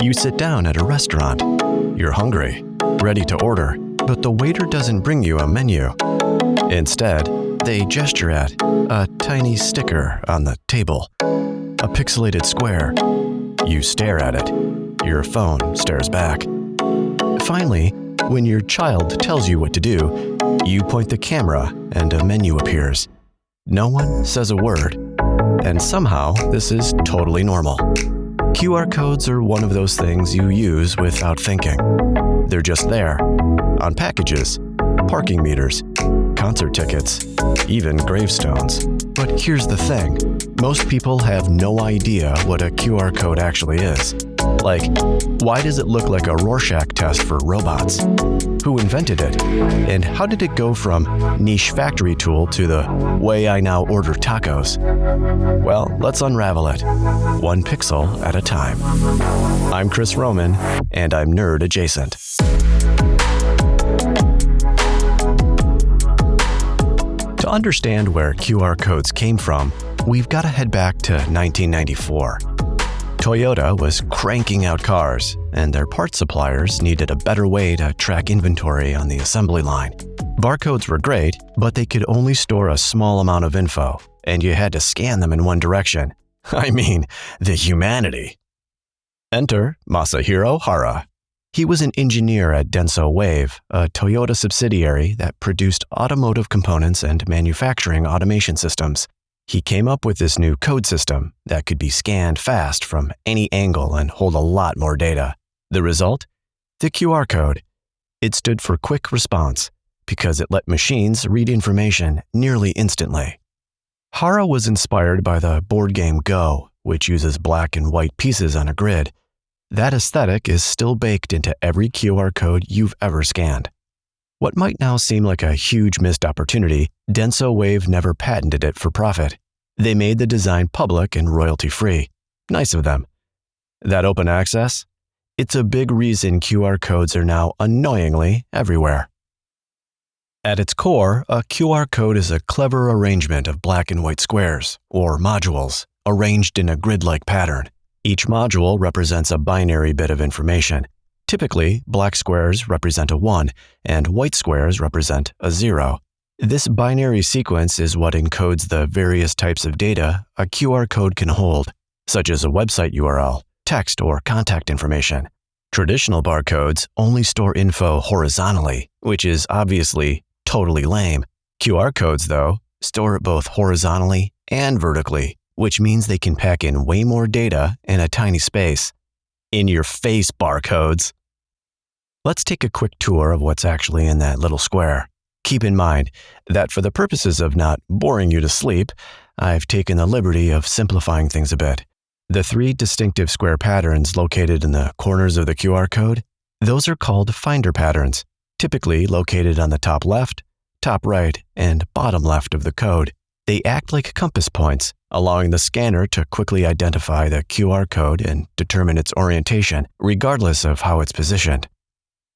You sit down at a restaurant. You're hungry, ready to order, but the waiter doesn't bring you a menu. Instead, they gesture at a tiny sticker on the table, a pixelated square. You stare at it. Your phone stares back. Finally, when your child tells you what to do, you point the camera and a menu appears. No one says a word, and somehow this is totally normal. QR codes are one of those things you use without thinking. They're just there, on packages, parking meters, concert tickets, even gravestones. But here's the thing, most people have no idea what a QR code actually is. Like, why does it look like a Rorschach test for robots? Who invented it? And how did it go from niche factory tool to the way I now order tacos? Well, let's unravel it, one pixel at a time. I'm Chris Roman, and I'm nerd adjacent. To understand where QR codes came from, we've got to head back to 1994. Toyota was cranking out cars, and their parts suppliers needed a better way to track inventory on the assembly line. Barcodes were great, but they could only store a small amount of info, and you had to scan them in one direction. I mean, the humanity. Enter Masahiro Hara. He was an engineer at Denso Wave, a Toyota subsidiary that produced automotive components and manufacturing automation systems. He came up with this new code system that could be scanned fast from any angle and hold a lot more data. The result? The QR code. It stood for quick response because it let machines read information nearly instantly. Hara was inspired by the board game Go, which uses black and white pieces on a grid. That aesthetic is still baked into every QR code you've ever scanned. What might now seem like a huge missed opportunity, Denso Wave never patented it for profit. They made the design public and royalty-free. Nice of them. That open access? It's a big reason QR codes are now annoyingly everywhere. At its core, a QR code is a clever arrangement of black and white squares, or modules, arranged in a grid-like pattern. Each module represents a binary bit of information. Typically, black squares represent a 1, and white squares represent a 0. This binary sequence is what encodes the various types of data a QR code can hold, such as a website URL, text, or contact information. Traditional barcodes only store info horizontally, which is obviously totally lame. QR codes, though, store it both horizontally and vertically, which means they can pack in way more data in a tiny space. In your face, barcodes! Let's take a quick tour of what's actually in that little square. Keep in mind that for the purposes of not boring you to sleep, I've taken the liberty of simplifying things a bit. The 3 distinctive square patterns located in the corners of the QR code, those are called finder patterns, typically located on the top left, top right, and bottom left of the code. They act like compass points, allowing the scanner to quickly identify the QR code and determine its orientation, regardless of how it's positioned.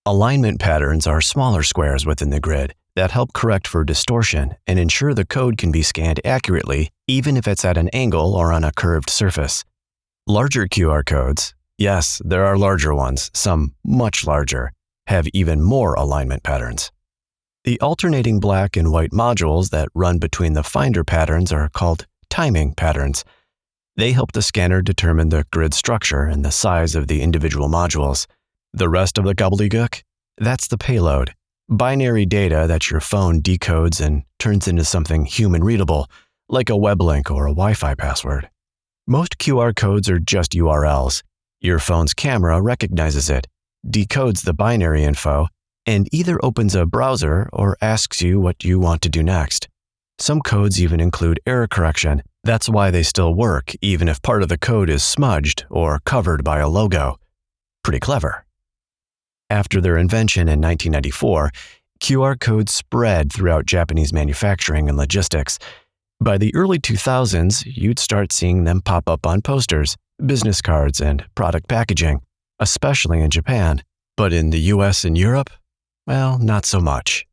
Alignment patterns are smaller squares within the grid that help correct for distortion and ensure the code can be scanned accurately even if it's at an angle or on a curved surface. Larger QR codes, yes, there are larger ones, some much larger, have even more alignment patterns. The alternating black and white modules that run between the finder patterns are called timing patterns. They help the scanner determine the grid structure and the size of the individual modules. The rest of the gobbledygook? That's the payload. Binary data that your phone decodes and turns into something human-readable, like a web link or a Wi-Fi password. Most QR codes are just URLs. Your phone's camera recognizes it, decodes the binary info, and either opens a browser or asks you what you want to do next. Some codes even include error correction. That's why they still work, even if part of the code is smudged or covered by a logo. Pretty clever. After their invention in 1994, QR codes spread throughout Japanese manufacturing and logistics. By the early 2000s, you'd start seeing them pop up on posters, business cards, and product packaging, especially in Japan. But in the US and Europe, well, not so much.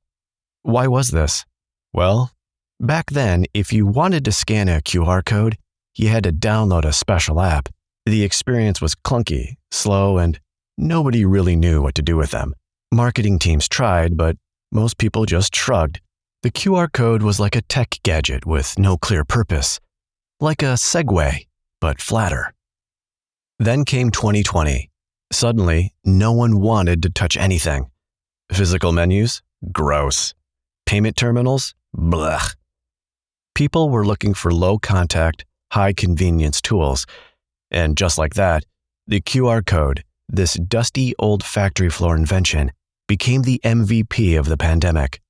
Why was this? Well, back then, if you wanted to scan a QR code, you had to download a special app. The experience was clunky, slow, and nobody really knew what to do with them. Marketing teams tried, but most people just shrugged. The QR code was like a tech gadget with no clear purpose, like a Segway, but flatter. Then came 2020. Suddenly, no one wanted to touch anything. Physical menus? Gross. Payment terminals? Blech. People were looking for low-contact, high-convenience tools. And just like that, the QR code, this dusty old factory floor invention, became the MVP of the pandemic.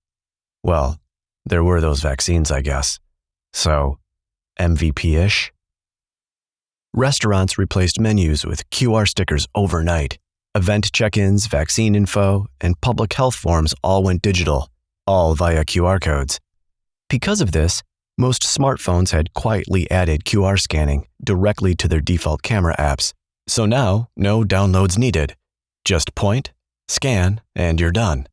Well, there were those vaccines, I guess. So, MVP-ish? Restaurants replaced menus with QR stickers overnight. Event check-ins, vaccine info, and public health forms all went digital, all via QR codes. Because of this, most smartphones had quietly added QR scanning directly to their default camera apps. So now, no downloads needed. Just point, scan, and you're done.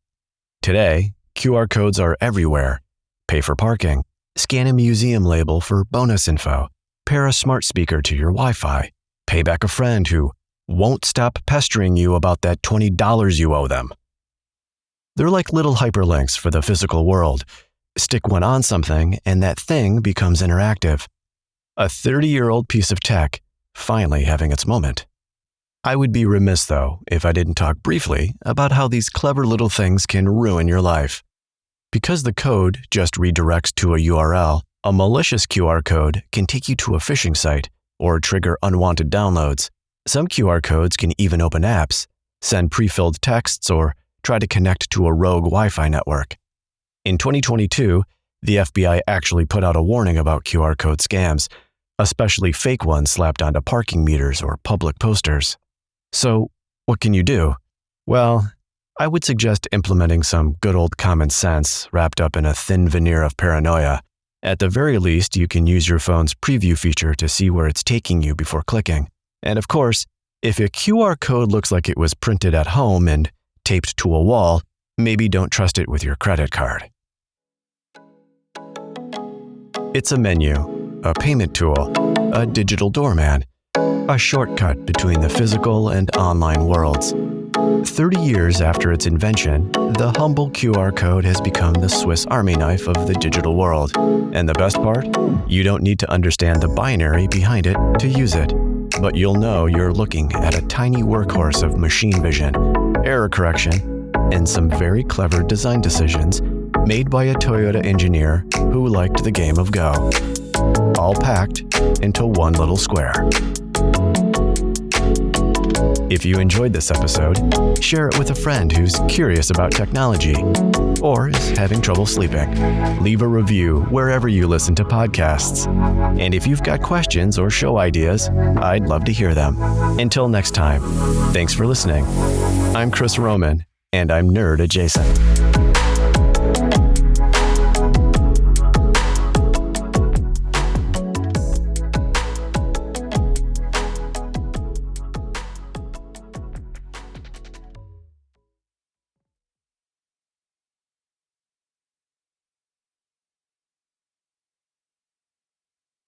Today, QR codes are everywhere. Pay for parking, scan a museum label for bonus info, pair a smart speaker to your Wi-Fi, pay back a friend who won't stop pestering you about that $20 you owe them. They're like little hyperlinks for the physical world. Stick one on something and that thing becomes interactive. A 30-year-old piece of tech finally having its moment. I would be remiss, though, if I didn't talk briefly about how these clever little things can ruin your life. Because the code just redirects to a URL, a malicious QR code can take you to a phishing site or trigger unwanted downloads. Some QR codes can even open apps, send pre-filled texts, or try to connect to a rogue Wi-Fi network. In 2022, the FBI actually put out a warning about QR code scams, especially fake ones slapped onto parking meters or public posters. So, what can you do? Well, I would suggest implementing some good old common sense wrapped up in a thin veneer of paranoia. At the very least, you can use your phone's preview feature to see where it's taking you before clicking. And of course, if a QR code looks like it was printed at home and taped to a wall, maybe don't trust it with your credit card. It's a menu, a payment tool, a digital doorman, a shortcut between the physical and online worlds. 30 years after its invention, the humble QR code has become the Swiss Army knife of the digital world. And the best part? You don't need to understand the binary behind it to use it. But you'll know you're looking at a tiny workhorse of machine vision, error correction, and some very clever design decisions made by a Toyota engineer who liked the game of Go. All packed into one little square. If you enjoyed this episode, share it with a friend who's curious about technology or is having trouble sleeping. Leave a review wherever you listen to podcasts. And if you've got questions or show ideas, I'd love to hear them. Until next time, thanks for listening. I'm Chris Roman, and I'm nerd adjacent.